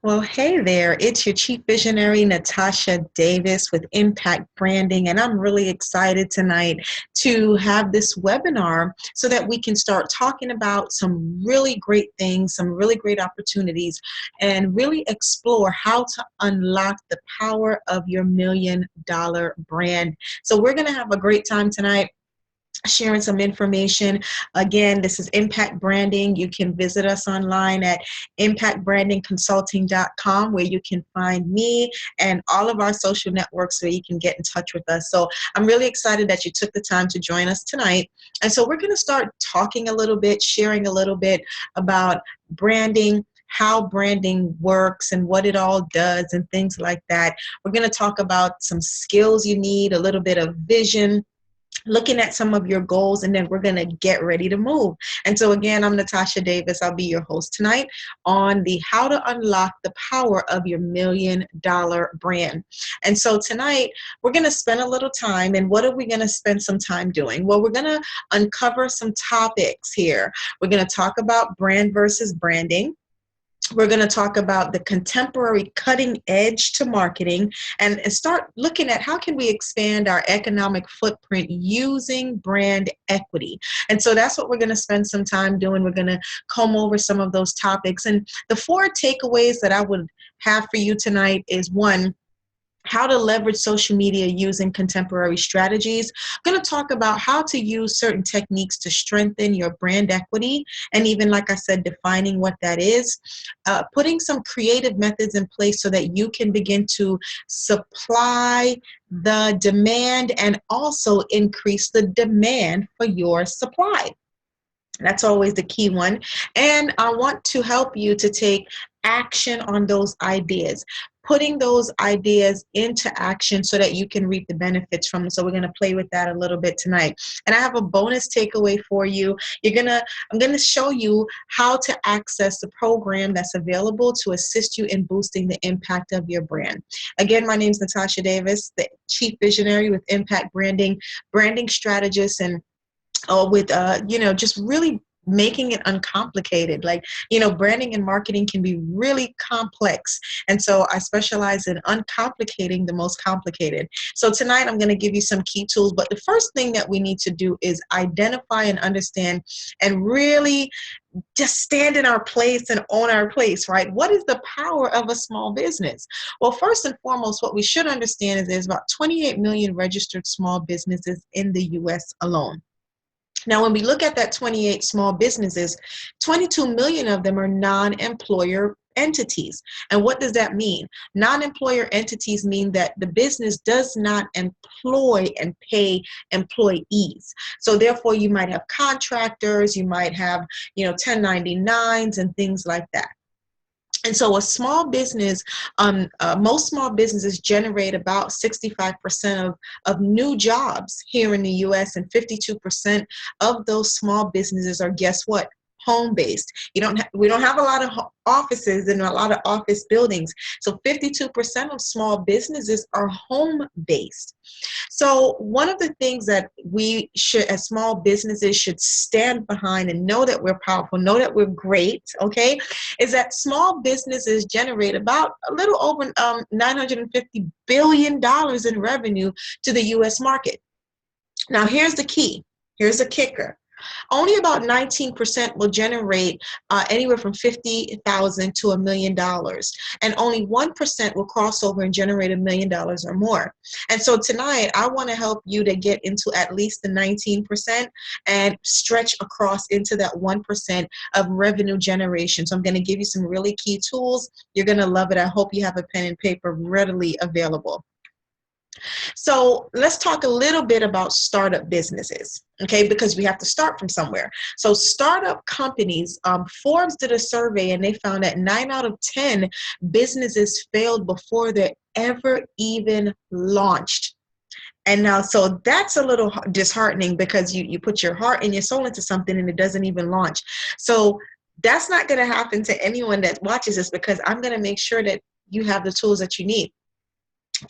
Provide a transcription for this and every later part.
Well, hey there. It's your Chief Visionary, Natasha Davis with Impact Branding, and I'm really excited tonight to have this webinar so that we can start talking about some really great things, some really great opportunities, and really explore how to unlock the power of your $1,000,000 brand. So we're going to have a great time tonight sharing some information. Again, this is Impact Branding. You can visit us online at impactbrandingconsulting.com, where you can find me and all of our social networks where you can get in touch with us. So I'm really excited that you took the time to join us tonight. And so we're going to start talking a little bit, sharing a little bit about branding, how branding works and what it all does and things like that. We're going to talk about some skills you need, a little bit of vision, looking at some of your goals, and then we're going to get ready to move. And so again, I'm Natasha Davis. I'll be your host tonight on the how to unlock the power of your $1,000,000 brand. And so tonight we're going to spend a little time. And what are we going to spend some time doing? Well, we're going to uncover some topics here. We're going to talk about brand versus branding. We're going to talk about the contemporary cutting edge to marketing and start looking at how can we expand our economic footprint using brand equity. And so that's what we're going to spend some time doing. We're going to comb over some of those topics. And the 4 takeaways that I would have for you tonight is: 1, how to leverage social media using contemporary strategies. I'm going to talk about how to use certain techniques to strengthen your brand equity, and even, like I said, defining what that is. Putting some creative methods in place so that you can begin to supply the demand and also increase the demand for your supply. That's always the key one. And I want to help you to take action on those ideas, putting those ideas into action so that you can reap the benefits from them. So we're going to play with that a little bit tonight. And I have a bonus takeaway for you. I'm going to show you how to access the program that's available to assist you in boosting the impact of your brand. Again, my name is Natasha Davis, the Chief Visionary with Impact Branding, branding strategist, and with just really making it uncomplicated. Like, branding and marketing can be really complex. And so I specialize in uncomplicating the most complicated. So tonight I'm going to give you some key tools. But the first thing that we need to do is identify and understand and really just stand in our place and own our place, right? What is the power of a small business? Well, first and foremost, what we should understand is there's about 28 million registered small businesses in the U.S. alone. Now, when we look at that 28 small businesses, 22 million of them are non-employer entities. And what does that mean? Non-employer entities mean that the business does not employ and pay employees. So therefore, you might have contractors, you might have, 1099s and things like that. And so a small business, most small businesses generate about 65% of new jobs here in the U.S., and 52% of those small businesses are, guess what? Home-based. We don't have a lot of offices and a lot of office buildings. So 52% of small businesses are home-based. So one of the things that we should, as small businesses, should stand behind and know that we're powerful, know that we're great, okay, is that small businesses generate about a little over $950 billion in revenue to the U.S. market. Now, here's the key. Here's a kicker. Only about 19% will generate anywhere from $50,000 to $1 million, and only 1% will cross over and generate $1 million or more. And so tonight, I want to help you to get into at least the 19% and stretch across into that 1% of revenue generation. So I'm going to give you some really key tools. You're going to love it. I hope you have a pen and paper readily available. So let's talk a little bit about startup businesses, okay, because we have to start from somewhere. So startup companies, Forbes did a survey and they found that 9 out of 10 businesses failed before they're ever even launched. And now, so that's a little disheartening because you put your heart and your soul into something and it doesn't even launch. So that's not going to happen to anyone that watches this, because I'm going to make sure that you have the tools that you need.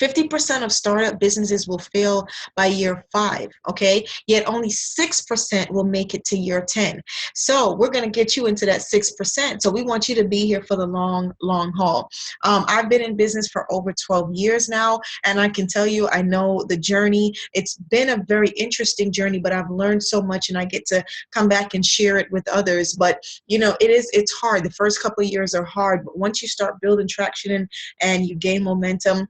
50% of startup businesses will fail by year 5, okay? Yet only 6% will make it to year 10. So we're going to get you into that 6%. So we want you to be here for the long, long haul. I've been in business for over 12 years now, and I can tell you, I know the journey. It's been a very interesting journey, but I've learned so much, and I get to come back and share it with others. But, you know, it's hard. The first couple of years are hard, but once you start building traction and you gain momentum,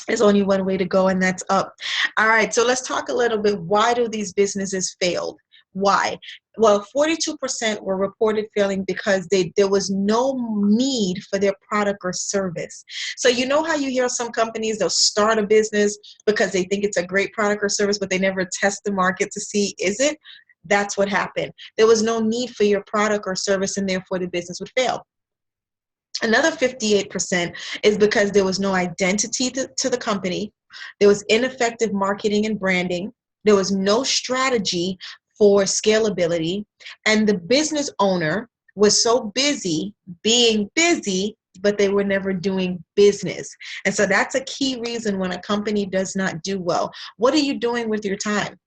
there's only one way to go, and that's up. All right, so let's talk a little bit. Why do these businesses fail? Why? Well, 42% were reported failing because there was no need for their product or service. So you know how you hear some companies, they'll start a business because they think it's a great product or service, but they never test the market to see, is it? That's what happened. There was no need for your product or service, and therefore the business would fail. Another 58% is because there was no identity to the company. There was ineffective marketing and branding. There was no strategy for scalability. And the business owner was so busy being busy, but they were never doing business. And so that's a key reason when a company does not do well. What are you doing with your time?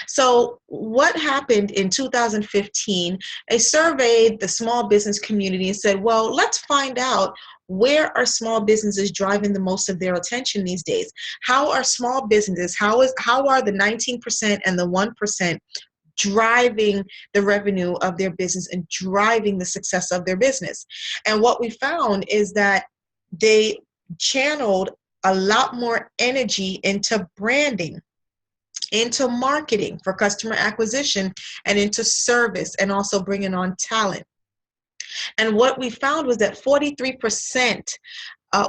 So what happened in 2015, they surveyed the small business community and said, well, let's find out, where are small businesses driving the most of their attention these days? How are small businesses, how are the 19% and the 1% driving the revenue of their business and driving the success of their business? And what we found is that they channeled a lot more energy into branding, into marketing for customer acquisition, and into service, and also bringing on talent. And what we found was that 43%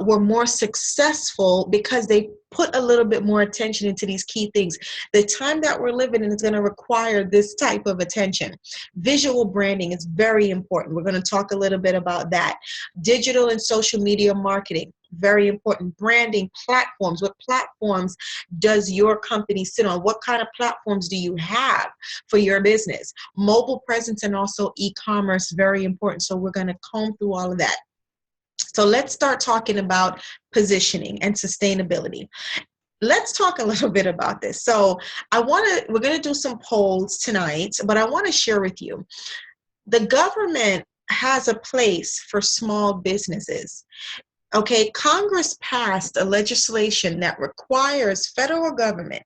were more successful because they put a little bit more attention into these key things. The time that we're living in is going to require this type of attention. Visual branding is very important. We're going to talk a little bit about that. Digital and social media marketing, very important. Branding platforms. What platforms does your company sit on? What kind of platforms do you have for your business? Mobile presence and also e-commerce, very important. So we're going to comb through all of that. So let's start talking about positioning and sustainability. Let's talk a little bit about this. So we're going to do some polls tonight, but I want to share with you. The government has a place for small businesses. Okay, Congress passed a legislation that requires federal government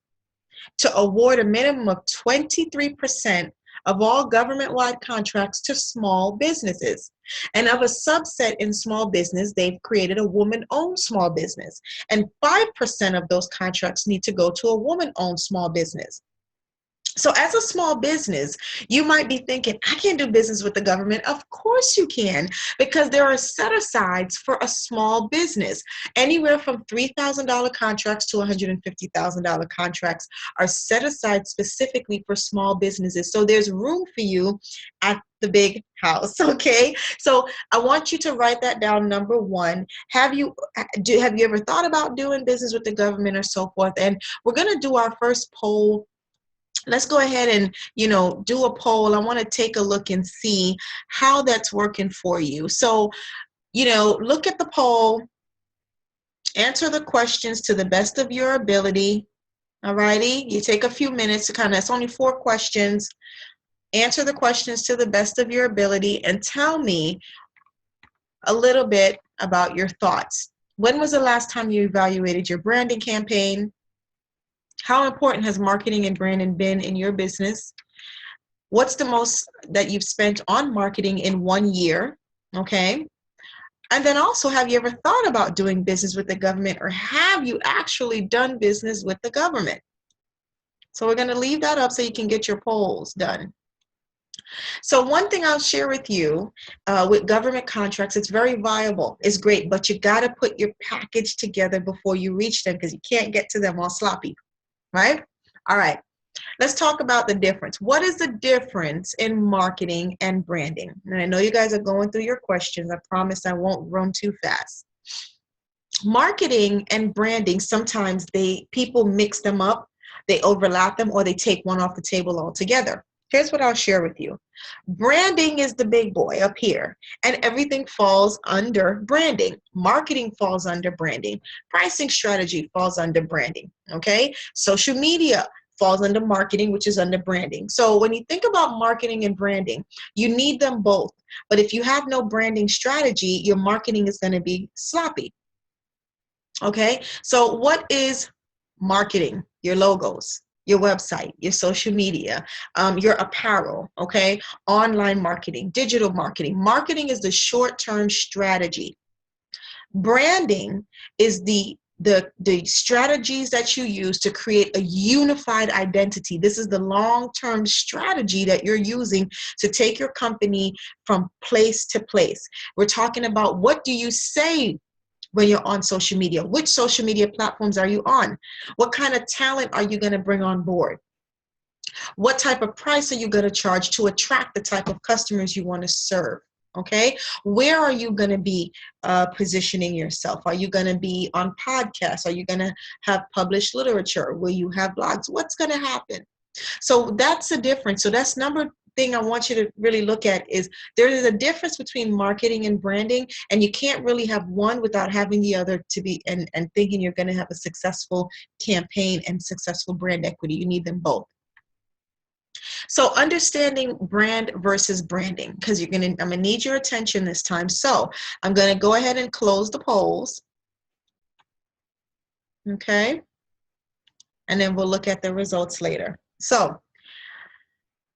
to award a minimum of 23% of all government-wide contracts to small businesses. And of a subset in small business, they've created a woman-owned small business. And 5% of those contracts need to go to a woman-owned small business. So as a small business, you might be thinking, I can't do business with the government. Of course you can, because there are set-asides for a small business. Anywhere from $3,000 contracts to $150,000 contracts are set aside specifically for small businesses. So there's room for you at the big house, okay? So I want you to write that down. Number one, have you ever thought about doing business with the government or so forth? And we're going to do our first poll. Let's go ahead and, do a poll. I want to take a look and see how that's working for you. So, look at the poll, answer the questions to the best of your ability. All righty. You take a few minutes to it's only 4 questions. Answer the questions to the best of your ability and tell me a little bit about your thoughts. When was the last time you evaluated your branding campaign? How important has marketing and branding been in your business? What's the most that you've spent on marketing in 1 year? Okay. And then also, have you ever thought about doing business with the government, or have you actually done business with the government? So we're going to leave that up so you can get your polls done. So one thing I'll share with you with government contracts, it's very viable. It's great, but you got to put your package together before you reach them, because you can't get to them all sloppy. Right? All right. Let's talk about the difference. What is the difference in marketing and branding? And I know you guys are going through your questions. I promise I won't run too fast. Marketing and branding, sometimes people mix them up, they overlap them, or they take one off the table altogether. Here's what I'll share with you. Branding is the big boy up here, and everything falls under branding. Marketing falls under branding. Pricing strategy falls under branding, okay? Social media falls under marketing, which is under branding. So when you think about marketing and branding, you need them both. But if you have no branding strategy, your marketing is going to be sloppy, okay? So what is marketing? Your logos, your website, your social media, your apparel, okay? Online marketing, digital marketing. Marketing is the short-term strategy. Branding is the strategies that you use to create a unified identity. This is the long-term strategy that you're using to take your company from place to place. We're talking about, what do you say when you're on social media? Which social media platforms are you on? What kind of talent are you going to bring on board? What type of price are you going to charge to attract the type of customers you want to serve? Okay, where are you going to be positioning yourself? Are you going to be on podcasts? Are you going to have published literature? Will you have blogs? What's going to happen? So that's the difference. So that's number thing I want you to really look at, is there is a difference between marketing and branding, and you can't really have one without having the other to be, and thinking you're going to have a successful campaign and successful brand equity. You need them both. So understanding brand versus branding, because I'm gonna need your attention this time. So I'm gonna go ahead and close the polls. Okay. And then we'll look at the results later. So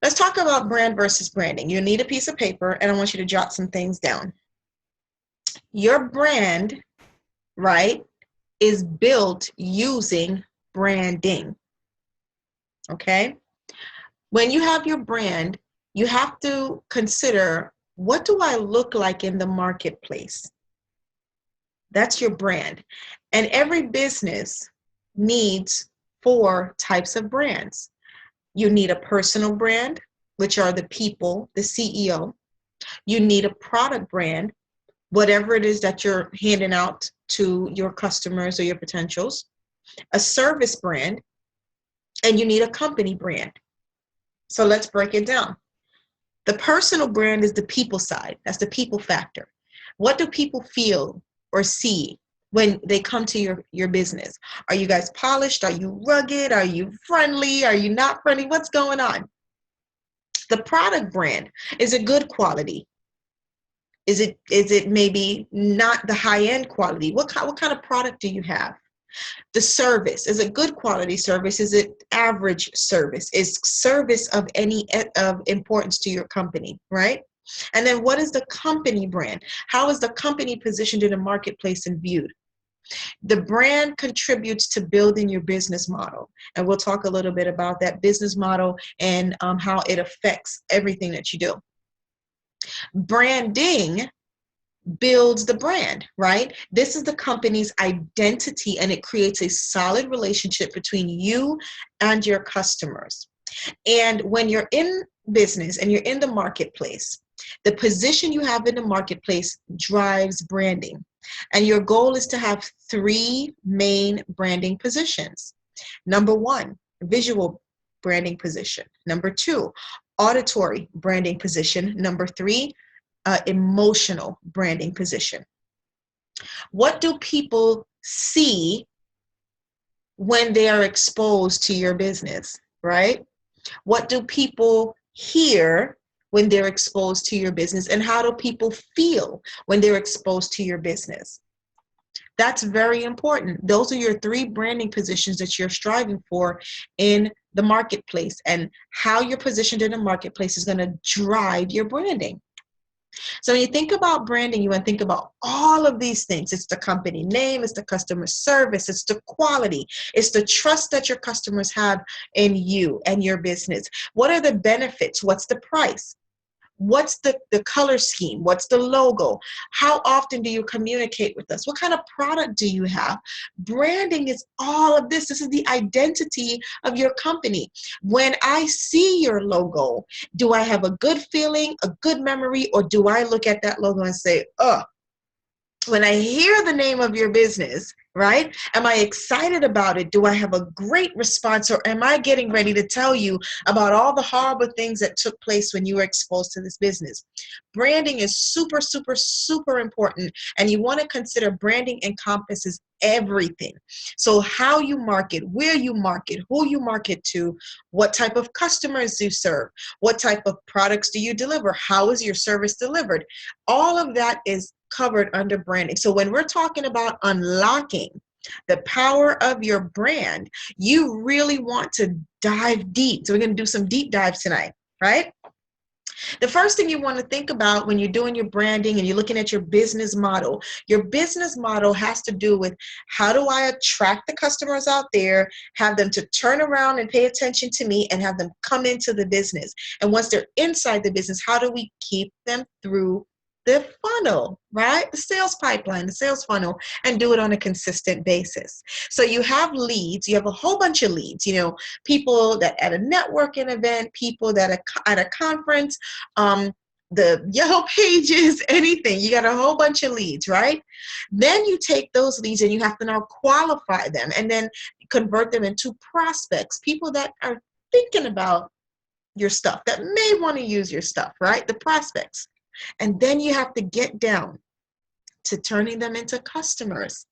let's talk about brand versus branding. You'll need a piece of paper, and I want you to jot some things down. Your brand, right, is built using branding. Okay. When you have your brand, you have to consider, what do I look like in the marketplace? That's your brand. And every business needs 4 types of brands. You need a personal brand, which are the people, the CEO. You need a product brand, whatever it is that you're handing out to your customers or your potentials. A service brand, and you need a company brand. So let's break it down. The personal brand is the people side. That's the people factor. What do people feel or see when they come to your business? Are you guys polished? Are you rugged? Are you friendly? Are you not friendly? What's going on? The product brand, is it good quality? Is it maybe not the high-end quality? What kind of product do you have? The service, is it good quality service? Is it average service? Is service of any of importance to your company, right? And then what is the company brand? How is the company positioned in the marketplace and viewed? The brand contributes to building your business model. And we'll talk a little bit about that business model and how it affects everything that you do. Branding builds the brand, right? This is the company's identity, and it creates a solid relationship between you and your customers. And when you're in business and you're in the marketplace, the position you have in the marketplace drives branding. And your goal is to have 3 main branding positions. Number 1, visual branding position. Number 2, auditory branding position. Number 3, emotional branding position. What do people see when they are exposed to your business, right? What do people hear when they're exposed to your business? And how do people feel when they're exposed to your business? That's very important. Those are your 3 branding positions that you're striving for in the marketplace. And how you're positioned in the marketplace is going to drive your branding. So when you think about branding, you want to think about all of these things. It's the company name, it's the customer service, it's the quality, it's the trust that your customers have in you and your business. What are the benefits? What's the price? What's the color scheme? What's the logo? How often do you communicate with us? What kind of product do you have? Branding is all of this. This is the identity of your company. When I see your logo, do I have a good feeling, a good memory, or do I look at that logo and say, oh, when I hear the name of your business, right? Am I excited about it? Do I have a great response, or am I getting ready to tell you about all the horrible things that took place when you were exposed to this business? Branding is super, super, super important, and you want to consider branding encompasses everything. So how you market, where you market, who you market to, what type of customers you serve, what type of products do you deliver, how is your service delivered? All of that is covered under branding. So when we're talking about unlocking the power of your brand, you really want to dive deep. So we're going to do some deep dives tonight, right? The first thing you want to think about when you're doing your branding and you're looking at your business model has to do with, how do I attract the customers out there, have them to turn around and pay attention to me, and have them come into the business. And once they're inside the business, how do we keep them through the funnel, right? The sales pipeline, the sales funnel, and do it on a consistent basis. So you have leads, you have a whole bunch of leads, people that at a networking event, people that are at a conference, the yellow pages, anything. You got a whole bunch of leads, right? Then you take those leads and you have to now qualify them and then convert them into prospects, people that are thinking about your stuff, that may want to use your stuff, right? The prospects. And then you have to get down to turning them into customers.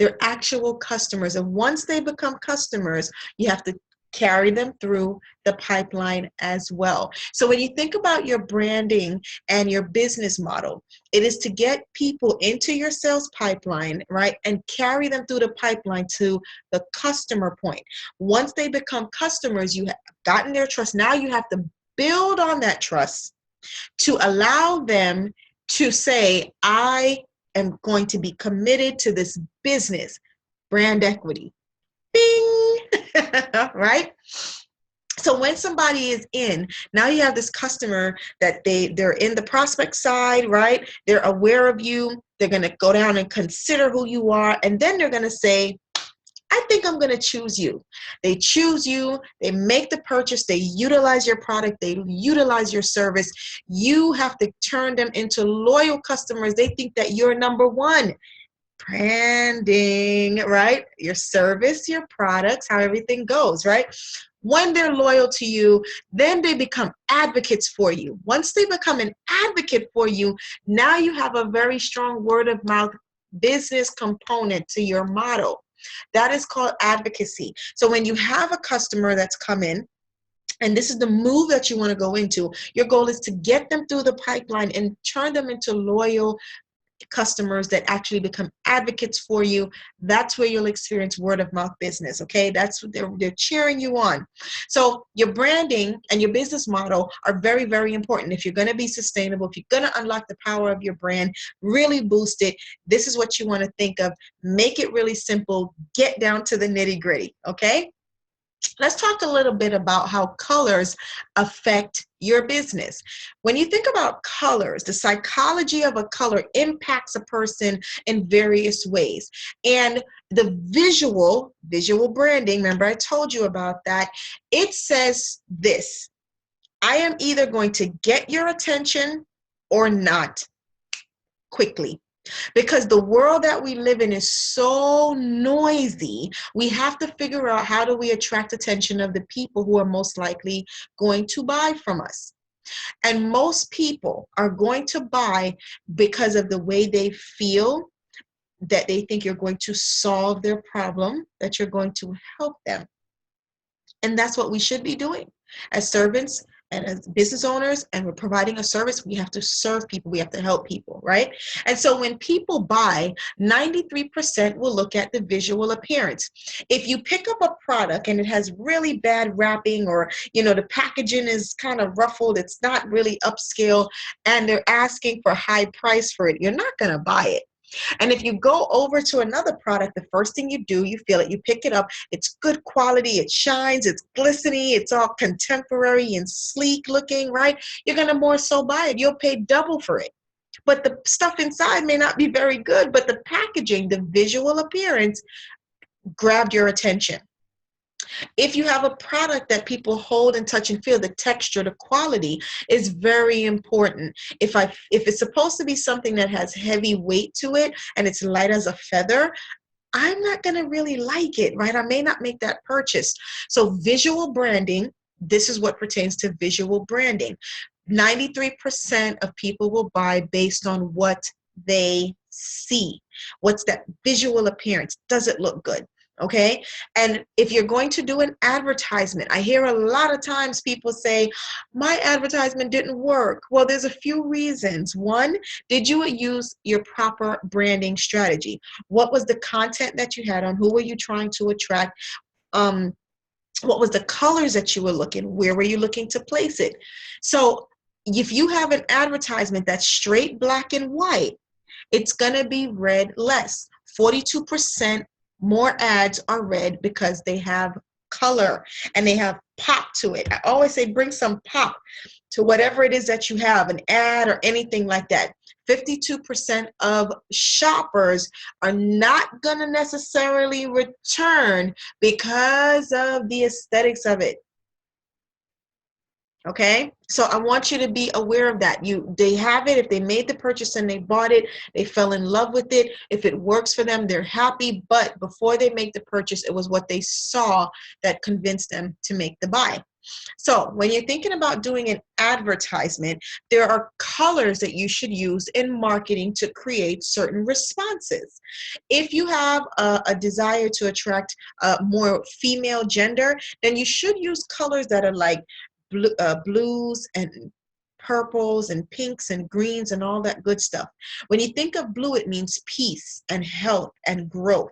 They're actual customers. And once they become customers, you have to carry them through the pipeline as well. So when you think about your branding and your business model, it is to get people into your sales pipeline, right? And carry them through the pipeline to the customer point. Once they become customers, you have gotten their trust. Now you have to build on that trust to allow them to say, I am going to be committed to this business. Brand equity. Bing! Right? So when somebody is in, now you have this customer that they're in the prospect side, right? They're aware of you. They're going to go down and consider who you are. And then they're going to say, I think I'm going to choose you. They choose you, they make the purchase, they utilize your product, they utilize your service. You have to turn them into loyal customers. They think that you're number one. Branding, right? Your service, your products, how everything goes, right? When they're loyal to you, then they become advocates for you. Once they become an advocate for you, now you have a very strong word of mouth business component to your model. That is called advocacy. So when you have a customer that's come in, and this is the move that you want to go into, your goal is to get them through the pipeline and turn them into loyal customers that actually become advocates for you. That's where you'll experience word of mouth business. Okay, that's what they're cheering you on. So your branding and your business model are very, very important. If you're going to be sustainable, if you're going to unlock the power of your brand, really boost it, this is what you want to think of. Make it really simple. Get down to the nitty gritty. Okay. Let's talk a little bit about how colors affect your business. When you think about colors, the psychology of a color impacts a person in various ways. And the visual branding, remember I told you about that, it says this: I am either going to get your attention or not, quickly. Because the world that we live in is so noisy, we have to figure out, how do we attract attention of the people who are most likely going to buy from us? And most people are going to buy because of the way they feel, that they think you're going to solve their problem, that you're going to help them. And that's what we should be doing as servants and as business owners, and we're providing a service. We have to serve people. We have to help people, right? And so when people buy, 93% will look at the visual appearance. If you pick up a product and it has really bad wrapping, or, the packaging is kind of ruffled, it's not really upscale, and they're asking for a high price for it, you're not going to buy it. And if you go over to another product, the first thing you do, you feel it, you pick it up, it's good quality, it shines, it's glistening, it's all contemporary and sleek looking, right? You're going to more so buy it. You'll pay double for it. But the stuff inside may not be very good, but the packaging, the visual appearance grabbed your attention. If you have a product that people hold and touch and feel, the texture, the quality is very important. If it's supposed to be something that has heavy weight to it and it's light as a feather, I'm not going to really like it, right? I may not make that purchase. So visual branding, this is what pertains to visual branding. 93% of people will buy based on what they see. What's that visual appearance? Does it look good? Okay. And if you're going to do an advertisement, I hear a lot of times people say, my advertisement didn't work. Well, there's a few reasons. One, did you use your proper branding strategy? What was the content that you had on? Who were you trying to attract? What was the colors that you were looking? Where were you looking to place it? So if you have an advertisement that's straight black and white, it's going to be read less. 42% more ads are read because they have color and they have pop to it. I always say bring some pop to whatever it is that you have, an ad or anything like that. 52% of shoppers are not going to necessarily return because of the aesthetics of it. Okay, so I want you to be aware of that. They have it. If they made the purchase and they bought it, they fell in love with it. If it works for them, they're happy. But before they make the purchase, it was what they saw that convinced them to make the buy. So when you're thinking about doing an advertisement, there are colors that you should use in marketing to create certain responses. If you have a desire to attract more female gender, then you should use colors that are like blues and purples and pinks and greens and all that good stuff. When you think of blue, it means peace and health and growth.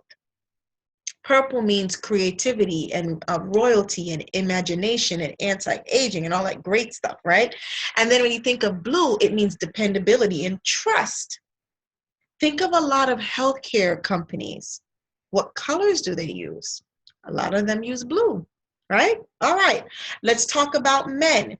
Purple means creativity and royalty and imagination and anti-aging and all that great stuff, right? And then when you think of blue, it means dependability and trust. Think of a lot of healthcare companies. What colors do they use? A lot of them use blue, right? All right, let's talk about men.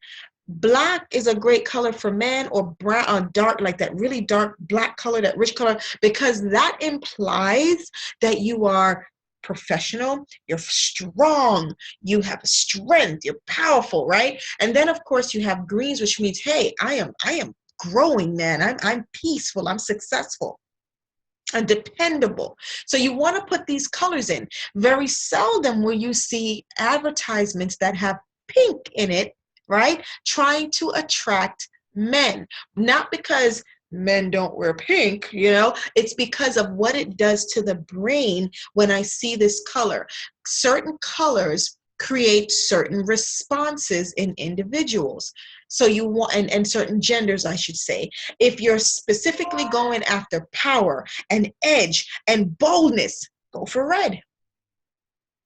Black is a great color for men, or brown, dark, like that really dark black color, that rich color, because that implies that you are professional, you're strong, you have strength, you're powerful, right? And then of course you have greens, which means, hey, I am growing, man. I'm peaceful, I'm successful and dependable. So you want to put these colors in. Very seldom will you see advertisements that have pink in it, right? Trying to attract men. Not because men don't wear pink, it's because of what it does to the brain when I see this color. Certain colors create certain responses in individuals. So you want, and certain genders, I should say. If you're specifically going after power and edge and boldness, go for red.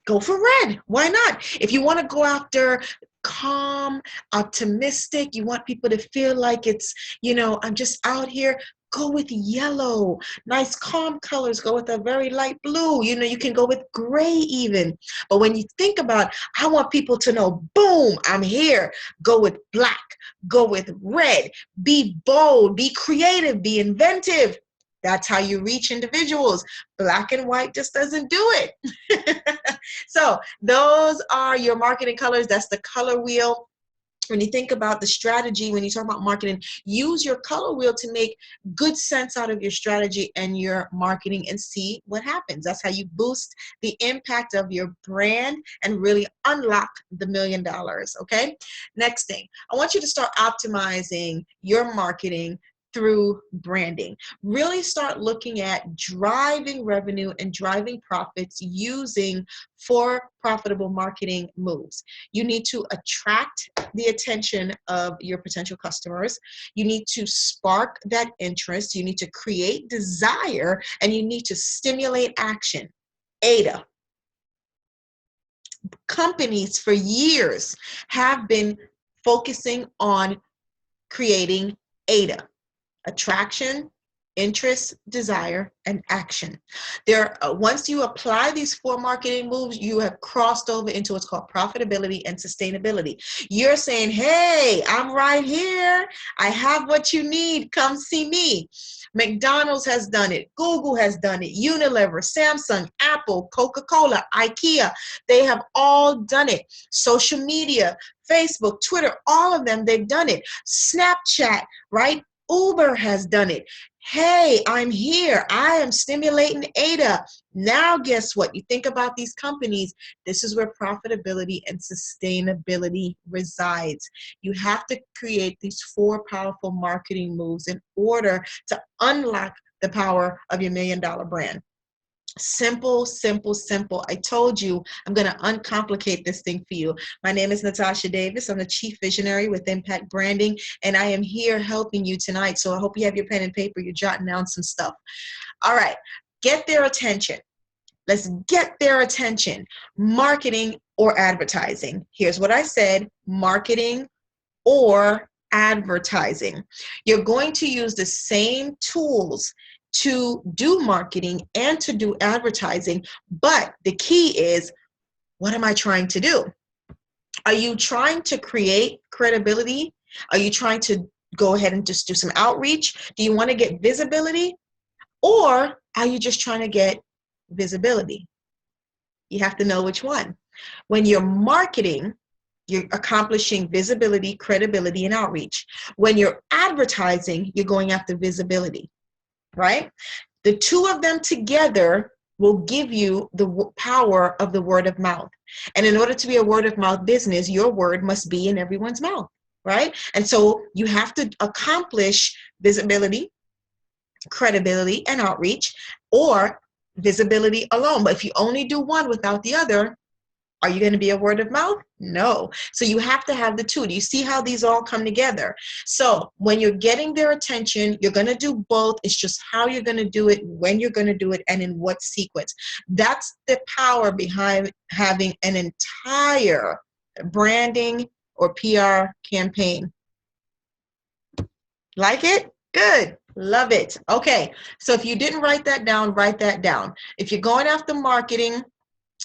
Go for red. Why not? If you want to go after calm, optimistic, you want people to feel like it's, I'm just out here, go with yellow. Nice calm colors. Go with a very light blue. You can go with gray even. But when you think about, I want people to know, boom, I'm here. Go with black. Go with red. Be bold. Be creative. Be inventive. That's how you reach individuals. Black and white just doesn't do it. So those are your marketing colors. That's the color wheel. When you think about the strategy, when you talk about marketing, use your color wheel to make good sense out of your strategy and your marketing and see what happens. That's how you boost the impact of your brand and really unlock the $1 million, okay? Next thing, I want you to start optimizing your marketing through branding. Really start looking at driving revenue and driving profits using 4 profitable marketing moves. You need to attract the attention of your potential customers. You need to spark that interest. You need to create desire, and you need to stimulate action. ADA. Companies for years have been focusing on creating ADA. Attraction, interest, desire, and action. Once you apply these 4 marketing moves, you have crossed over into what's called profitability and sustainability. You're saying, hey, I'm right here. I have what you need. Come see me. McDonald's has done it. Google has done it. Unilever, Samsung, Apple, Coca-Cola, IKEA. They have all done it. Social media, Facebook, Twitter, all of them, they've done it. Snapchat, right? Uber has done it. Hey, I'm here. I am stimulating Ada. Now, guess what? You think about these companies, this is where profitability and sustainability resides. You have to create these 4 powerful marketing moves in order to unlock the power of your $1 million brand. Simple, simple, simple. I told you I'm going to uncomplicate this thing for you. My name is Natasha Davis. I'm the Chief Visionary with Impact Branding, and I am here helping you tonight. So I hope you have your pen and paper. You're jotting down some stuff. All right. Get their attention. Let's get their attention. Marketing or advertising. Here's what I said. Marketing or advertising. You're going to use the same tools to do marketing and to do advertising, but the key is, what am I trying to do? Are you trying to create credibility? Are you trying to go ahead and just do some outreach? Do you want to get visibility? Or are you just trying to get visibility? You have to know which one. When you're marketing, you're accomplishing visibility, credibility, and outreach. When you're advertising, you're going after visibility, right? The two of them together will give you the power of the word of mouth. And in order to be a word of mouth business, your word must be in everyone's mouth, right? And so you have to accomplish visibility, credibility, and outreach, or visibility alone. But if you only do one without the other, are you going to be a word of mouth? No. So you have to have the two. Do you see how these all come together? So when you're getting their attention, you're going to do both. It's just how you're going to do it, when you're going to do it, and in what sequence. That's the power behind having an entire branding or PR campaign. Like it? Good. Love it. Okay. So if you didn't write that down, write that down. If you're going after marketing,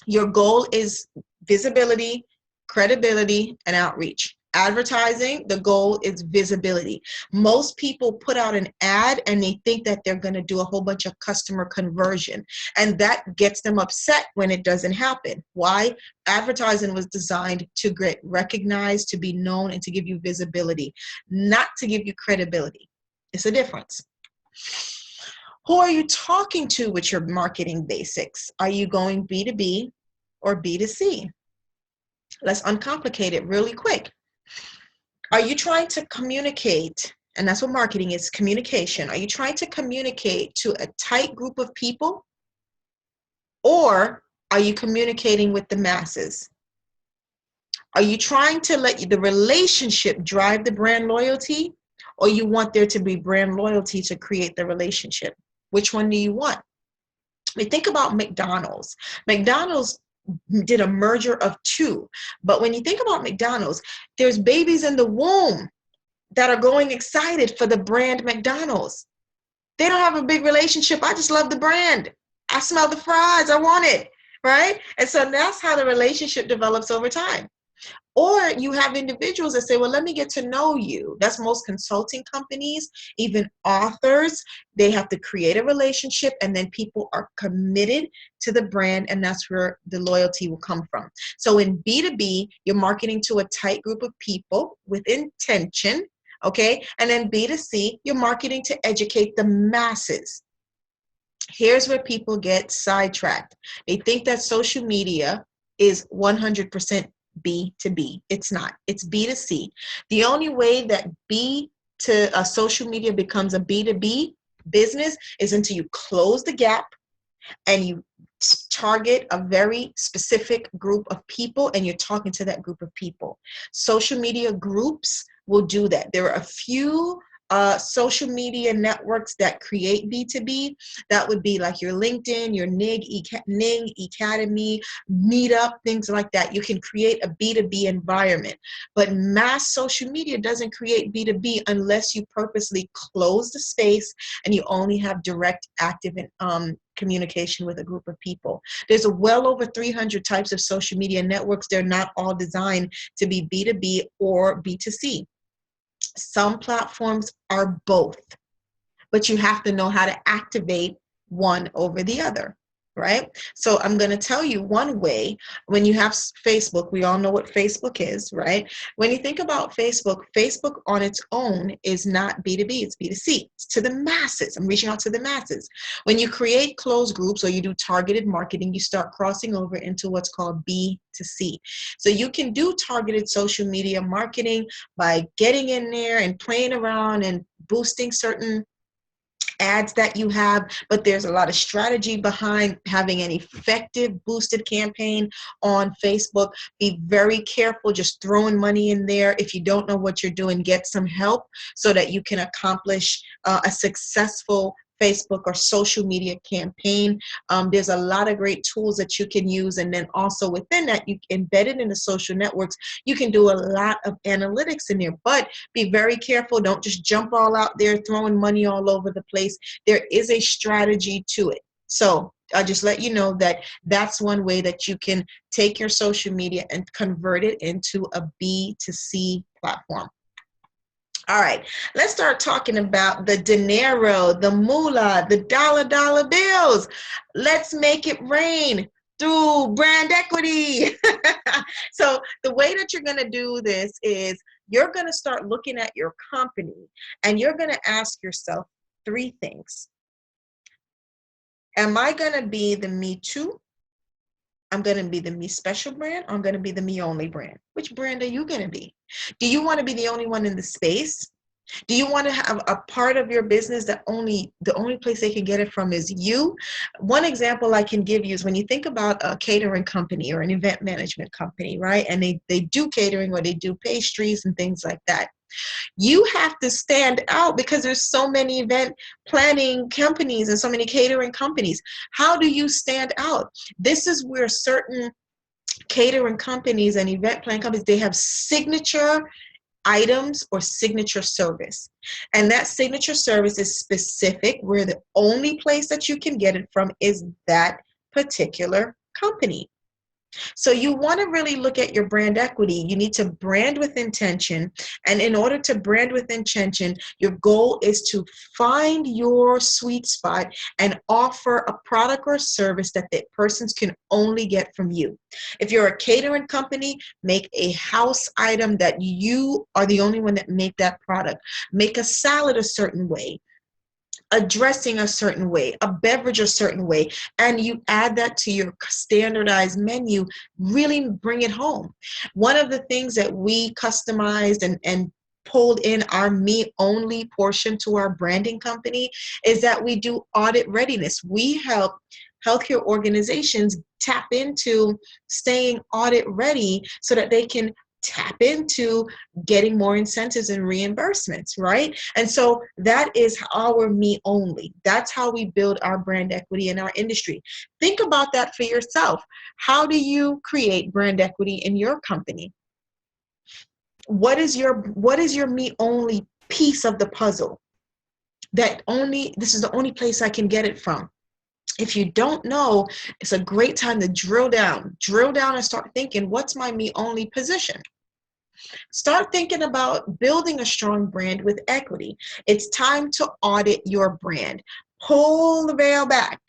your goal is visibility, credibility, and outreach. Advertising, the goal is visibility. Most people put out an ad and they think that they're going to do a whole bunch of customer conversion, and that gets them upset when it doesn't happen. Why? Advertising was designed to get recognized, to be known, and to give you visibility, not to give you credibility. It's a difference. Who are you talking to with your marketing basics? Are you going B2B or B2C? Let's uncomplicate it really quick. Are you trying to communicate, and that's what marketing is, communication. Are you trying to communicate to a tight group of people, or are you communicating with the masses? Are you trying to let the relationship drive the brand loyalty, or you want there to be brand loyalty to create the relationship? Which one do you want? I mean, think about McDonald's. McDonald's did a merger of two. But when you think about McDonald's, there's babies in the womb that are going excited for the brand McDonald's. They don't have a big relationship. I just love the brand. I smell the fries. I want it, right? And so that's how the relationship develops over time. Or you have individuals that say, well, let me get to know you. That's most consulting companies, even authors. They have to create a relationship, and then people are committed to the brand, and that's where the loyalty will come from. So in B2B, you're marketing to a tight group of people with intention, okay? And then B2C, you're marketing to educate the masses. Here's where people get sidetracked. They think that social media is 100% B2B. It's not. It's B2C. The only way that social media becomes a B2B business is until you close the gap and you target a very specific group of people, and you're talking to that group of people. Social media groups will do that. There are a few social media networks that create B2B. That would be like your LinkedIn, your Ning Academy, Meetup, things like that. You can create a B2B environment. But mass social media doesn't create B2B unless you purposely close the space and you only have direct, active, and communication with a group of people. There's well over 300 types of social media networks. They're not all designed to be B2B or B2C. Some platforms are both, but you have to know how to activate one over the other, right? So I'm going to tell you one way. When you have Facebook, we all know what Facebook is, right? When you think about Facebook, Facebook on its own is not B2B, it's B2C. It's to the masses. I'm reaching out to the masses. When you create closed groups or you do targeted marketing, you start crossing over into what's called B2C. So you can do targeted social media marketing by getting in there and playing around and boosting certain ads that you have, but there's a lot of strategy behind having an effective boosted campaign on Facebook. Be very careful just throwing money in there. If you don't know what you're doing, get some help so that you can accomplish a successful Facebook or social media campaign. There's a lot of great tools that you can use, and then also within that, you embedded in the social networks, you can do a lot of analytics in there. But be very careful. Don't just jump all out there throwing money all over the place. There is a strategy to it. So I'll just let you know that that's one way that you can take your social media and convert it into a B2C platform. All right, let's start talking about the dinero, the moolah, the dollar bills. Let's make it rain through brand equity. So the way that you're going to do this is you're going to start looking at your company and you're going to ask yourself three things. Am I going to be the me too? I'm going to be the me special brand, or I'm going to be the me only brand. Which brand are you going to be? Do you want to be the only one in the space? Do you want to have a part of your business that the only place they can get it from is you? One example I can give you is when you think about a catering company or an event management company, right? And they do catering or they do pastries and things like that. You have to stand out because there's so many event planning companies and so many catering companies. How do you stand out? This is where certain catering companies and event planning companies, they have signature items or signature service. And that signature service is specific, where the only place that you can get it from is that particular company. So you want to really look at your brand equity. You need to brand with intention. And in order to brand with intention, your goal is to find your sweet spot and offer a product or service that the persons can only get from you. If you're a catering company, make a house item that you are the only one that make that product. Make a salad a certain way, a dressing a certain way, a beverage a certain way, and you add that to your standardized menu. Really bring it home. One of the things that we customized and pulled in our me only portion to our branding company is that we do audit readiness. We help healthcare organizations tap into staying audit ready so that they can tap into getting more incentives and reimbursements, right? And so that is our me only. That's how we build our brand equity in our industry. Think about that for yourself. How do you create brand equity in your company? What is your me only piece of the puzzle that this is the only place I can get it from? If you don't know, it's a great time to drill down and start thinking, what's my me only position? Start thinking about building a strong brand with equity. It's time to audit your brand. Pull the veil back,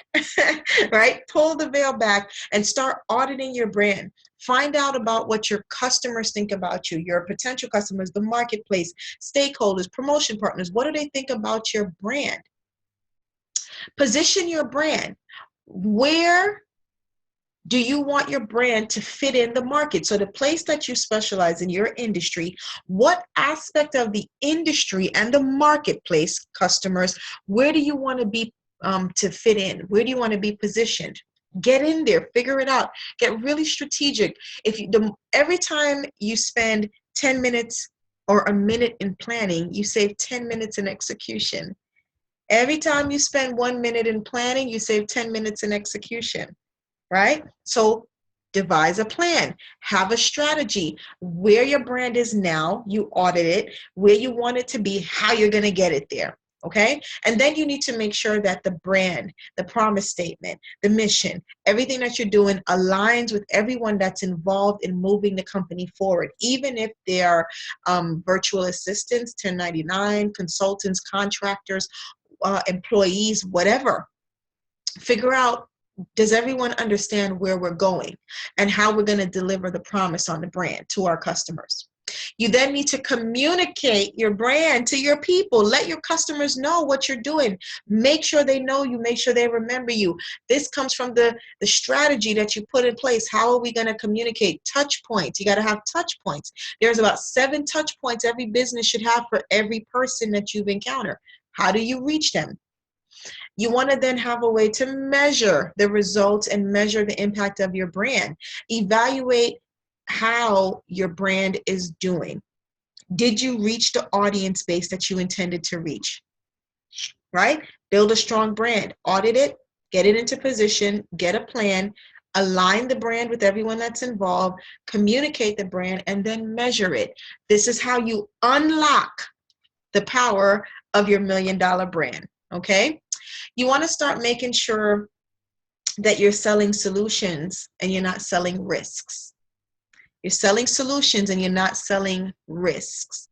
right? Pull the veil back and start auditing your brand. Find out about what your customers think about you, your potential customers, the marketplace, stakeholders, promotion partners. What do they think about your brand? Position your brand. Where do you want your brand to fit in the market? So the place that you specialize in your industry, what aspect of the industry and the marketplace customers, where do you want to be to fit in? Where do you want to be positioned? Get in there, figure it out, get really strategic. Every time you spend 10 minutes or a minute in planning, you save 10 minutes in execution. Every time you spend 1 minute in planning, you save 10 minutes in execution. Right? So devise a plan, have a strategy, where your brand is now, you audit it, where you want it to be, how you're going to get it there. Okay? And then you need to make sure that the brand, the promise statement, the mission, everything that you're doing aligns with everyone that's involved in moving the company forward, even if they are virtual assistants, 1099, consultants, contractors, employees, whatever. Figure out Does everyone understand where we're going and how we're going to deliver the promise on the brand to our customers? You then need to communicate your brand to your people. Let your customers know what you're doing. Make sure they know you. Make sure they remember you. This comes from the strategy that you put in place. How are we going to communicate? Touch points. You got to have touch points. There's about 7 touch points every business should have for every person that you've encountered. How do you reach them? You want to then have a way to measure the results and measure the impact of your brand. Evaluate how your brand is doing. Did you reach the audience base that you intended to reach? Right? Build a strong brand. Audit it. Get it into position. Get a plan. Align the brand with everyone that's involved. Communicate the brand and then measure it. This is how you unlock the power of your $1 million brand. Okay? You want to start making sure that you're selling solutions and you're not selling risks. You're selling solutions and you're not selling risks.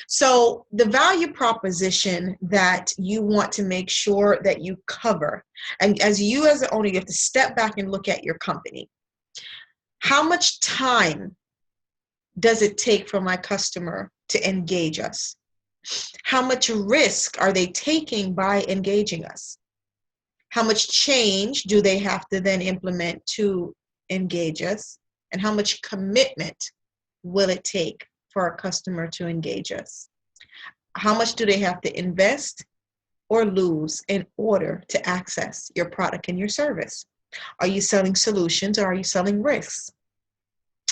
So the value proposition that you want to make sure that you cover, and as an owner, you have to step back and look at your company. How much time does it take for my customer to engage us? How much risk are they taking by engaging us? How much change do they have to then implement to engage us? And how much commitment will it take for our customer to engage us? How much do they have to invest or lose in order to access your product and your service? Are you selling solutions or are you selling risks?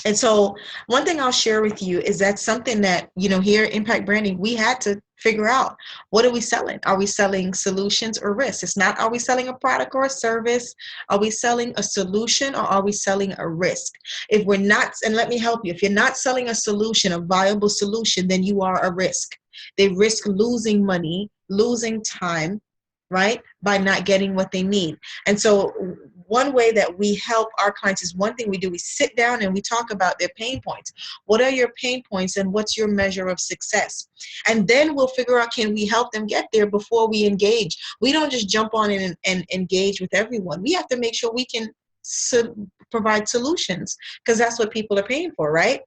And so one thing I'll share with you is that's something that, here at Impact Branding, we had to figure out. What are we selling? Are we selling solutions or risks? It's not, are we selling a product or a service? Are we selling a solution or are we selling a risk? If we're not, and let me help you, if you're not selling a solution, a viable solution, then you are a risk. They risk losing money, losing time, right, by not getting what they need. And so one way that we help our clients is, one thing we do, we sit down and we talk about their pain points. What are your pain points and what's your measure of success? And then we'll figure out, can we help them get there before we engage? We don't just jump on in and engage with everyone. We have to make sure we can provide solutions, because that's what people are paying for, right?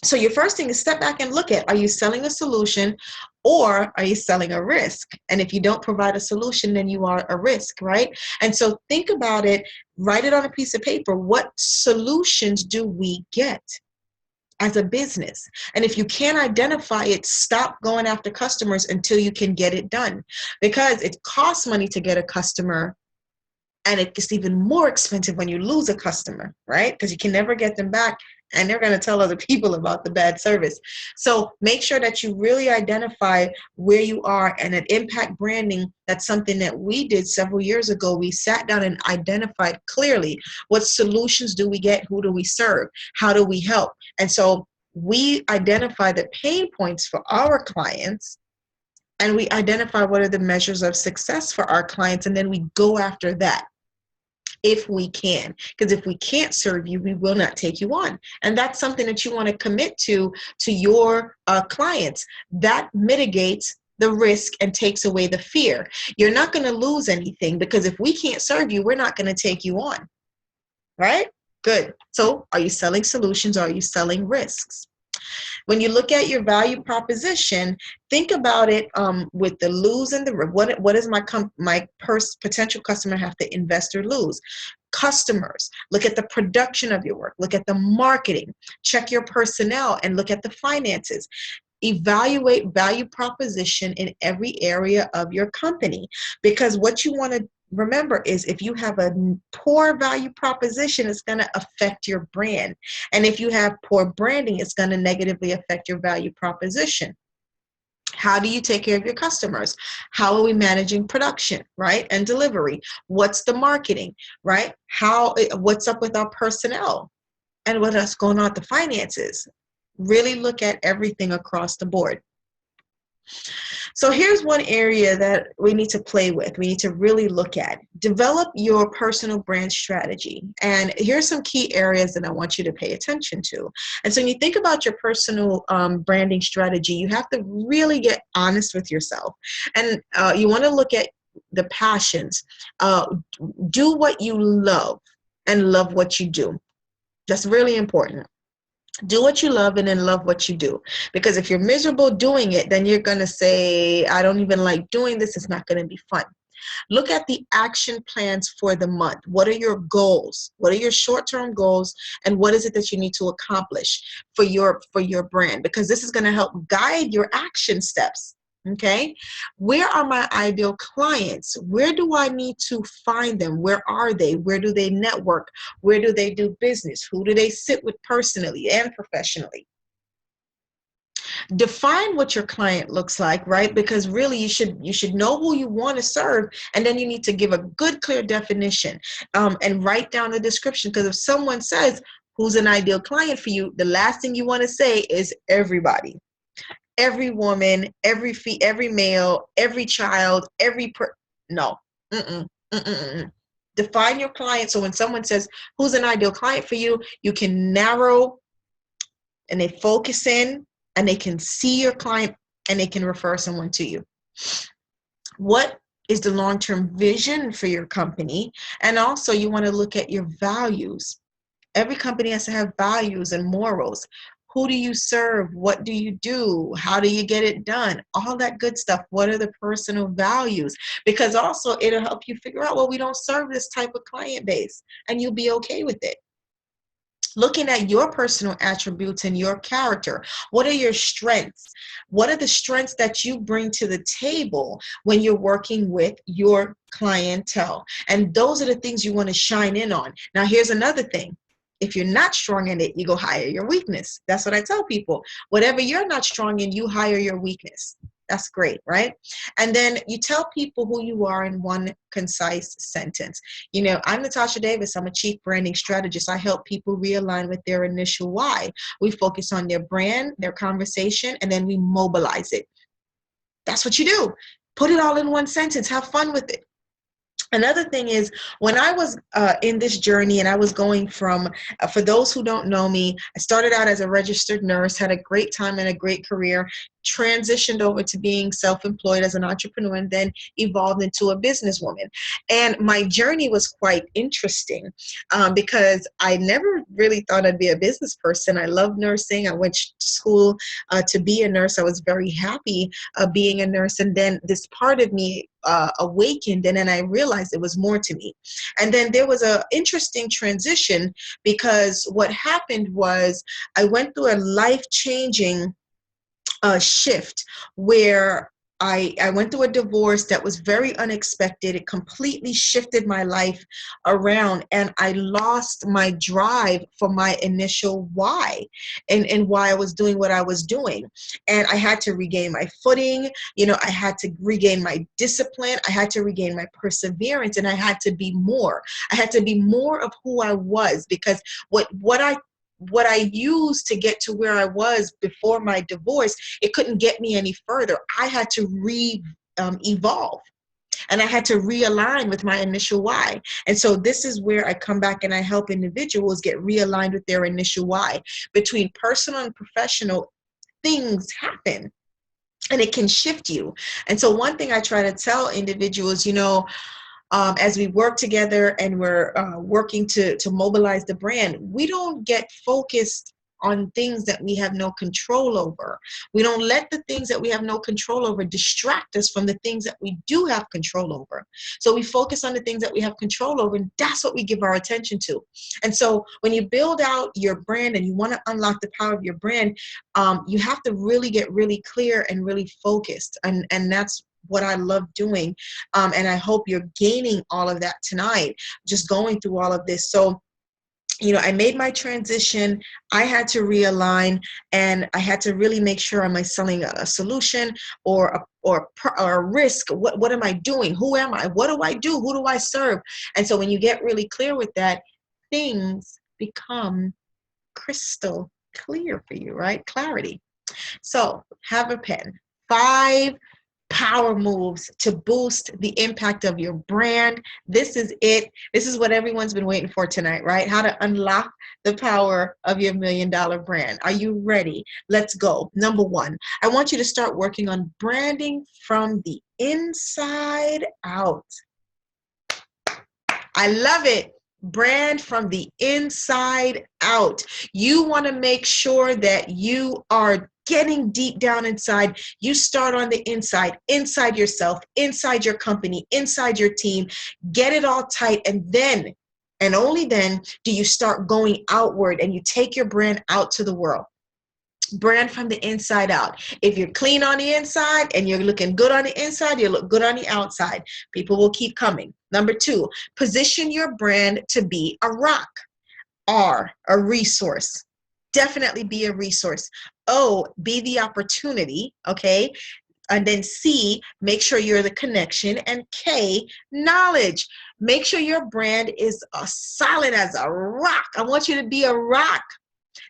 So your first thing is step back and look at, are you selling a solution or are you selling a risk? And if you don't provide a solution, then you are a risk, right? And so think about it, write it on a piece of paper. What solutions do we get as a business? And if you can't identify it, stop going after customers until you can get it done. Because it costs money to get a customer, and it gets even more expensive when you lose a customer, right? Because you can never get them back, and they're going to tell other people about the bad service. So make sure that you really identify where you are. And at Impact Branding, that's something that we did several years ago. We sat down and identified clearly, what solutions do we get? Who do we serve? How do we help? And so we identify the pain points for our clients, and we identify what are the measures of success for our clients, and then we go after that if we can. Because if we can't serve you, we will not take you on. And that's something that you want to commit to your clients. That mitigates the risk and takes away the fear. You're not going to lose anything, because if we can't serve you, we're not going to take you on, right? Good. So are you selling solutions or are you selling risks? When you look at your value proposition, think about it with the lose and the what does my potential customer have to invest or lose? Customers. Look at the production of your work. Look at the marketing. Check your personnel and look at the finances. Evaluate value proposition in every area of your company, because what you want to remember is, if you have a poor value proposition, it's going to affect your brand. And if you have poor branding, it's going to negatively affect your value proposition. How do you take care of your customers? How are we managing production, right? And delivery? What's the marketing, right? What's up with our personnel? And what's going on with the finances? Really look at everything across the board. So here's one area that we need to play with. We need to really look at. Develop your personal brand strategy. And here's some key areas that I want you to pay attention to. And so when you think about your personal branding strategy, you have to really get honest with yourself. And you want to look at the passions. Do what you love and love what you do. That's really important. Do what you love and then love what you do. Because if you're miserable doing it, then you're going to say, I don't even like doing this. It's not going to be fun. Look at the action plans for the month. What are your goals? What are your short-term goals? And what is it that you need to accomplish for your brand? Because this is going to help guide your action steps. Okay, where are my ideal clients? Where do I need to find them? Where are they? Where do they network? Where do they do business? Who do they sit with personally and professionally? Define what your client looks like, right? Because really you should know who you want to serve, and then you need to give a good, clear definition, and write down the description. Because if someone says, who's an ideal client for you, the last thing you want to say is everybody. Every woman, every male, every child, no. Mm-mm, mm-mm. Define your client, so when someone says, who's an ideal client for you, you can narrow and they focus in and they can see your client and they can refer someone to you. What is the long-term vision for your company? And also you want to look at your values. Every company has to have values and morals. Who do you serve? What do you do? How do you get it done? All that good stuff. What are the personal values? Because also it'll help you figure out, well, we don't serve this type of client base, and you'll be okay with it. Looking at your personal attributes and your character. What are your strengths? What are the strengths that you bring to the table when you're working with your clientele? And those are the things you want to shine in on. Now, here's another thing. If you're not strong in it, you go hire your weakness. That's what I tell people. Whatever you're not strong in, you hire your weakness. That's great, right? And then you tell people who you are in one concise sentence. You know, I'm Natasha Davis. I'm a chief branding strategist. I help people realign with their initial why. We focus on their brand, their conversation, and then we mobilize it. That's what you do. Put it all in one sentence. Have fun with it. Another thing is, when I was in this journey and I was going from, for those who don't know me, I started out as a registered nurse, had a great time and a great career, transitioned over to being self-employed as an entrepreneur, and then evolved into a businesswoman. And my journey was quite interesting, because I never really thought I'd be a business person. I love nursing. I went to school to be a nurse. I was very happy being a nurse. And then this part of me awakened, and then I realized it was more to me. And then there was an interesting transition, because what happened was I went through a life-changing shift where I went through a divorce that was very unexpected. It completely shifted my life around, and I lost my drive for my initial why and why I was doing what I was doing. And I had to regain my footing. You know, I had to regain my discipline. I had to regain my perseverance, and I had to be more. I had to be more of who I was, because what I used to get to where I was before my divorce, it couldn't get me any further. I had to evolve, and I had to realign with my initial why. And so this is where I come back and I help individuals get realigned with their initial why. Between personal and professional, things happen, and it can shift you. And so one thing I try to tell individuals, you know, as we work together and we're working to mobilize the brand, we don't get focused on things that we have no control over. We don't let the things that we have no control over distract us from the things that we do have control over. So we focus on the things that we have control over, and that's what we give our attention to. And so when you build out your brand and you want to unlock the power of your brand, you have to really get really clear and really focused. And that's what I love doing. And I hope you're gaining all of that tonight, just going through all of this. So, you know, I made my transition. I had to realign, and I had to really make sure, am I selling a solution or a risk? What am I doing? Who am I? What do I do? Who do I serve? And so when you get really clear with that, things become crystal clear for you, right? Clarity. So have a pen. 5 power moves to boost the impact of your brand. This is it. This is what everyone's been waiting for tonight, right? How to unlock the power of your $1 million brand. Are you ready? Let's go. Number one, I want you to start working on branding from the inside out. I love it. Brand from the inside out. You want to make sure that you are getting deep down inside. You start on the inside yourself, inside your company, inside your team. Get it all tight, and then, and only then, do you start going outward and you take your brand out to the world. Brand from the inside out. If you're clean on the inside and you're looking good on the inside, you look good on the outside. People will keep coming. Number two, position your brand to be a rock. R, a resource. Definitely be a resource. O, be the opportunity, okay? And then C, make sure you're the connection. And K, knowledge. Make sure your brand is solid as a rock. I want you to be a rock.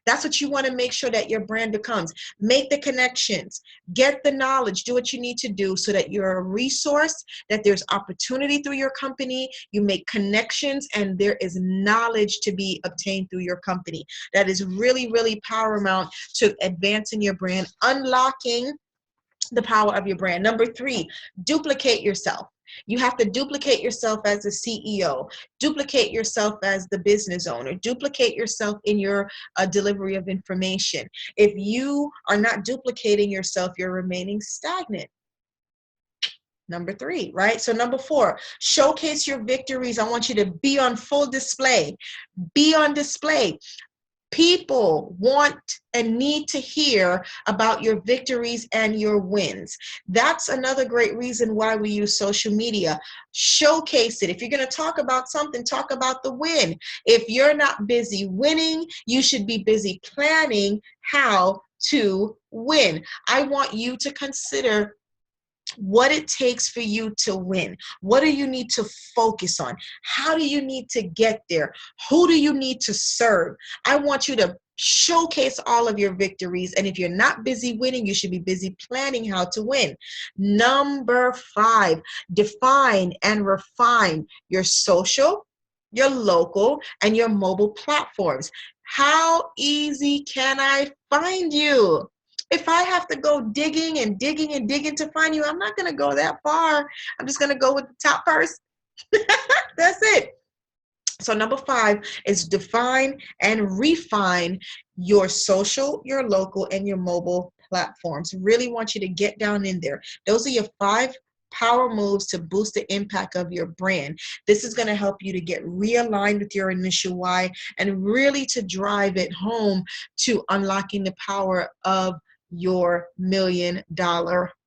That's what you want to make sure that your brand becomes. Make the connections, get the knowledge, do what you need to do so that you're a resource, that there's opportunity through your company, you make connections, and there is knowledge to be obtained through your company. That is really, really paramount to advancing your brand, unlocking the power of your brand. Number three, duplicate yourself. You have to duplicate yourself as a CEO, duplicate yourself as the business owner, duplicate yourself in your delivery of information. If you are not duplicating yourself, you're remaining stagnant. Number three, right? So number four, showcase your victories. I want you to be on full display. Be on display. People want and need to hear about your victories and your wins. That's another great reason why we use social media. Showcase it. If you're going to talk about something, talk about the win. If you're not busy winning, you should be busy planning how to win. I want you to consider what it takes for you to win. What do you need to focus on? How do you need to get there? Who do you need to serve? I want you to showcase all of your victories. And if you're not busy winning, you should be busy planning how to win. Number five, define and refine your social, your local, and your mobile platforms. How easy can I find you? If I have to go digging and digging and digging to find you, I'm not going to go that far. I'm just going to go with the top person. That's it. So number five is define and refine your social, your local, and your mobile platforms. Really want you to get down in there. Those are your five power moves to boost the impact of your brand. This is going to help you to get realigned with your initial why and really to drive it home to unlocking the power of your $1 million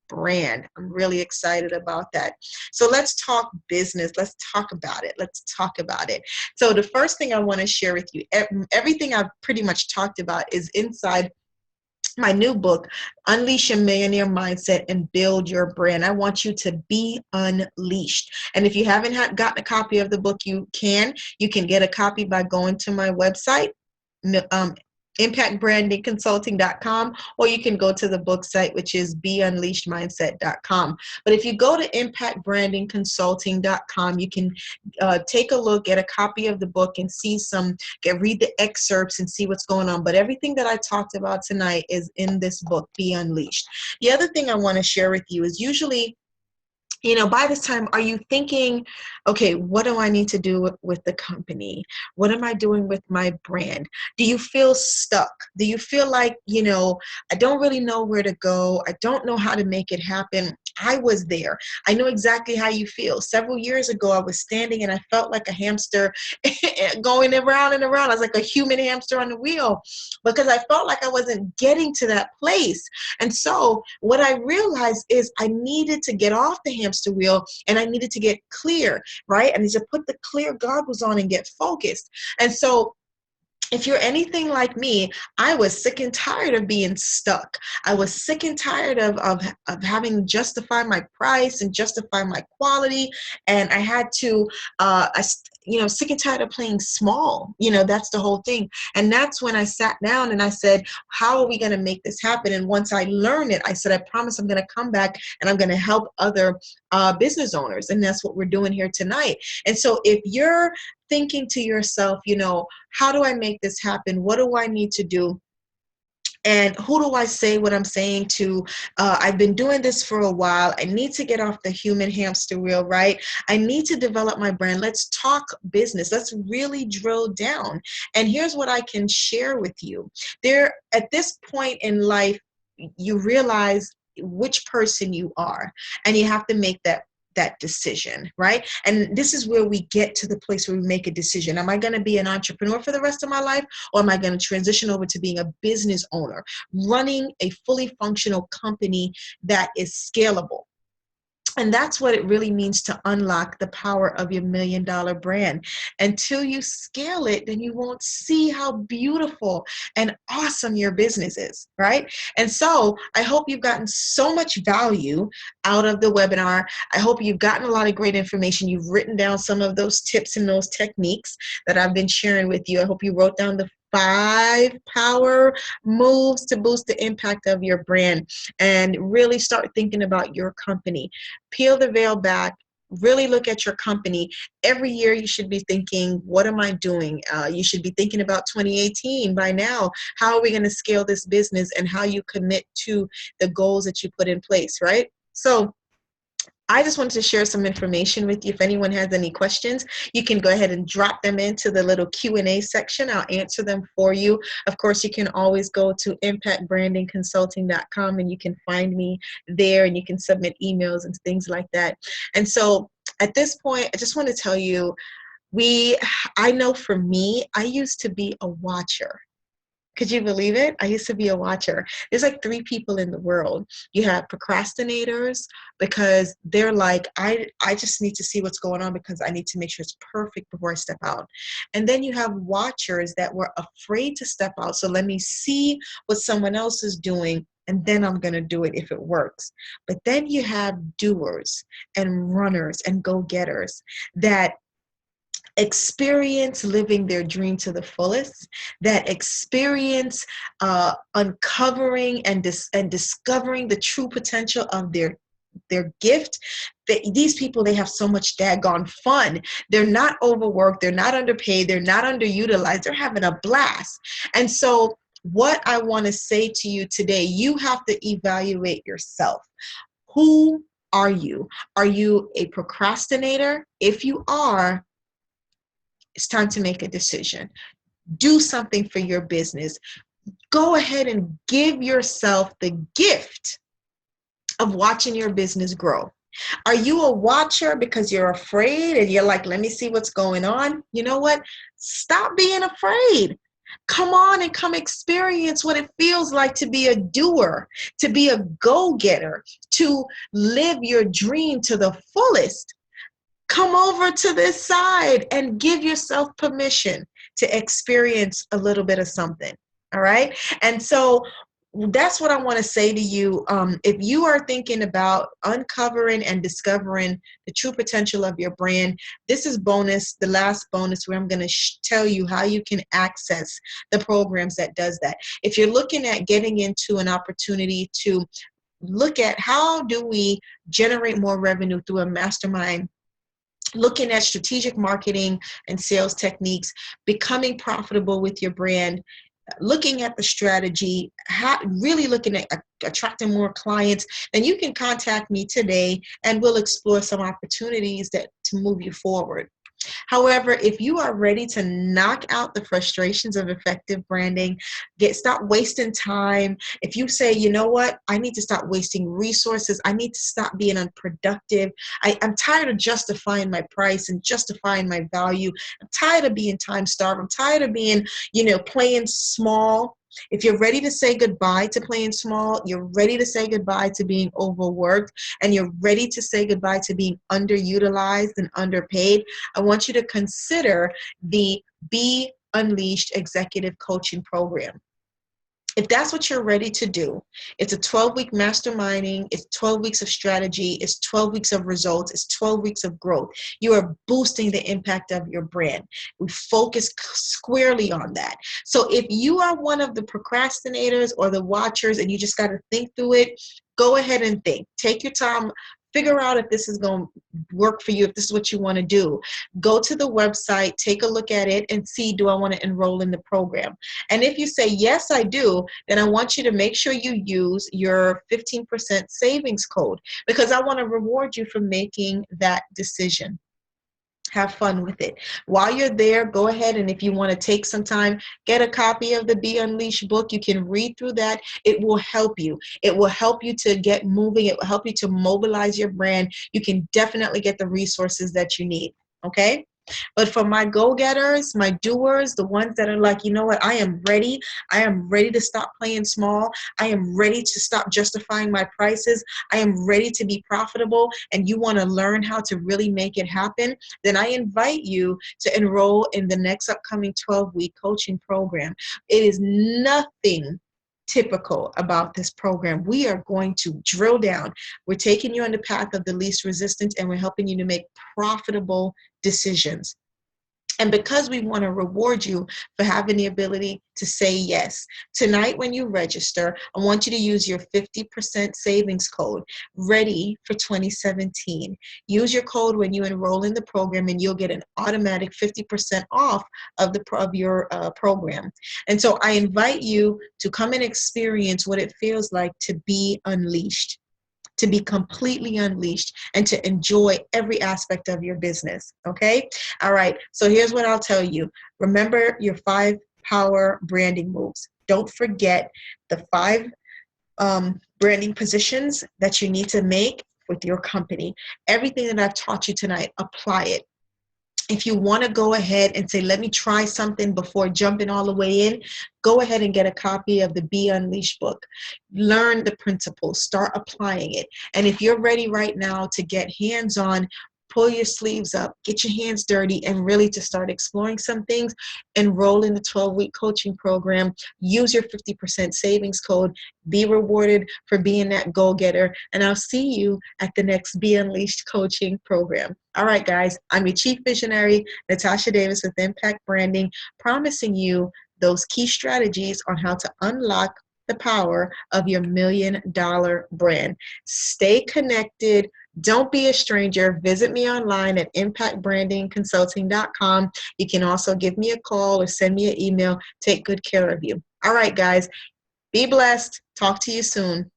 brand. I'm really excited about that. So let's talk business. Let's talk about it. Let's talk about it. So the first thing I want to share with you, everything I've pretty much talked about is inside my new book, Unleash Your Millionaire Mindset and Build Your Brand. I want you to be unleashed. And if you haven't gotten a copy of the book, you can get a copy by going to my website, impactbrandingconsulting.com, or you can go to the book site, which is beunleashedmindset.com. But if you go to impactbrandingconsulting.com, you can take a look at a copy of the book and see read the excerpts and see what's going on. But everything that I talked about tonight is in this book, Be Unleashed. The other thing I want to share with you is usually, by this time, are you thinking, okay, what do I need to do with the company? What am I doing with my brand? Do you feel stuck? Do you feel like, I don't really know where to go. I don't know how to make it happen. I was there. I know exactly how you feel. Several years ago, I was standing and I felt like a hamster going around and around. I was like a human hamster on the wheel because I felt like I wasn't getting to that place. And so what I realized is I needed to get off the hamster wheel and I needed to get clear, right? I need to put the clear goggles on and get focused. And so if you're anything like me, I was sick and tired of being stuck. I was sick and tired of having to justify my price and justify my quality. And I had to, sick and tired of playing small. That's the whole thing. And that's when I sat down and I said, how are we going to make this happen? And once I learned it, I said, I promise I'm going to come back and I'm going to help other business owners. And that's what we're doing here tonight. And so if you're thinking to yourself, how do I make this happen? What do I need to do? And who do I say what I'm saying to? I've been doing this for a while. I need to get off the human hamster wheel, right? I need to develop my brand. Let's talk business. Let's really drill down. And here's what I can share with you. At this point in life, you realize which person you are, and you have to make that decision, right? And this is where we get to the place where we make a decision. Am I going to be an entrepreneur for the rest of my life, or am I going to transition over to being a business owner, running a fully functional company that is scalable? And that's what it really means to unlock the power of your $1 million brand. Until you scale it, then you won't see how beautiful and awesome your business is, right? And so I hope you've gotten so much value out of the webinar. I hope you've gotten a lot of great information. You've written down some of those tips and those techniques that I've been sharing with you. I hope you wrote down the 5 power moves to boost the impact of your brand and really start thinking about your company. Peel the veil back. Really look at your company. Every year you should be thinking, what am I doing? You should be thinking about 2018 by now. How are we going to scale this business, and how you commit to the goals that you put in place, right? So I just wanted to share some information with you. If anyone has any questions, you can go ahead and drop them into the little Q&A section. I'll answer them for you. Of course, you can always go to impactbrandingconsulting.com and you can find me there, and you can submit emails and things like that. And so at this point, I just want to tell you, I know for me, I used to be a watcher. Could you believe it? I used to be a watcher. There's like 3 people in the world. You have procrastinators, because they're like, I just need to see what's going on because I need to make sure it's perfect before I step out. And then you have watchers that were afraid to step out. So let me see what someone else is doing, and then I'm going to do it if it works. But then you have doers and runners and go-getters that experience living their dream to the fullest, that experience uncovering and discovering the true potential of their gift. These people, they have so much daggone fun. They're not overworked, they're not underpaid, they're not underutilized, they're having a blast. And so what I want to say to you today, you have to evaluate yourself. Who are you? Are you a procrastinator? If you are, it's time to make a decision. Do something for your business. Go ahead and give yourself the gift of watching your business grow. Are you a watcher because you're afraid and you're like, let me see what's going on? You know what? Stop being afraid. Come on and come experience what it feels like to be a doer, to be a go-getter, to live your dream to the fullest. Come over to this side and give yourself permission to experience a little bit of something. All right. And so that's what I want to say to you. If you are thinking about uncovering and discovering the true potential of your brand, this is bonus, the last bonus, where I'm going to tell you how you can access the programs that does that. If you're looking at getting into an opportunity to look at how do we generate more revenue through a mastermind, looking at strategic marketing and sales techniques, becoming profitable with your brand, looking at the strategy, really looking at attracting more clients, then you can contact me today and we'll explore some opportunities to move you forward. However, if you are ready to knock out the frustrations of effective branding, stop wasting time. If you say, you know what, I need to stop wasting resources. I need to stop being unproductive. I'm tired of justifying my price and justifying my value. I'm tired of being time starved. I'm tired of being, playing small. If you're ready to say goodbye to playing small, you're ready to say goodbye to being overworked, and you're ready to say goodbye to being underutilized and underpaid, I want you to consider the Be Unleashed Executive Coaching Program. If that's what you're ready to do, it's a 12-week masterminding, it's 12 weeks of strategy, it's 12 weeks of results, it's 12 weeks of growth. You are boosting the impact of your brand. We focus squarely on that. So if you are one of the procrastinators or the watchers and you just got to think through it, go ahead and think. Take your time. Figure out if this is going to work for you, if this is what you want to do. Go to the website, take a look at it, and see, do I want to enroll in the program? And if you say, yes, I do, then I want you to make sure you use your 15% savings code, because I want to reward you for making that decision. Have fun with it. While you're there, go ahead, and if you want to take some time, get a copy of the Be Unleashed book. You can read through that. It will help you. It will help you to get moving. It will help you to mobilize your brand. You can definitely get the resources that you need. Okay? But for my go-getters, my doers, the ones that are like, you know what, I am ready. I am ready to stop playing small. I am ready to stop justifying my prices. I am ready to be profitable, and you want to learn how to really make it happen, then I invite you to enroll in the next upcoming 12-week coaching program. It is nothing typical about this program. We are going to drill down. We're taking you on the path of the least resistance, and we're helping you to make profitable decisions. And because we want to reward you for having the ability to say yes, tonight when you register, I want you to use your 50% savings code, ready for 2017. Use your code when you enroll in the program, and you'll get an automatic 50% off of your program. And so I invite you to come and experience what it feels like to be unleashed, to be completely unleashed, and to enjoy every aspect of your business. Okay? All right. So here's what I'll tell you. Remember your 5 power branding moves. Don't forget the 5 branding positions that you need to make with your company. Everything that I've taught you tonight, apply it. If you want to go ahead and say, let me try something before jumping all the way in, go ahead and get a copy of the Be Unleashed book. Learn the principles, start applying it. And if you're ready right now to get hands-on, pull your sleeves up, get your hands dirty, and really to start exploring some things, enroll in the 12-week coaching program, use your 50% savings code, be rewarded for being that go-getter, and I'll see you at the next Be Unleashed coaching program. All right, guys, I'm your chief visionary, Natasha Davis with Impact Branding, promising you those key strategies on how to unlock the power of your $1 million brand. Stay connected. Don't be a stranger. Visit me online at impactbrandingconsulting.com. You can also give me a call or send me an email. Take good care of you. All right, guys, be blessed. Talk to you soon.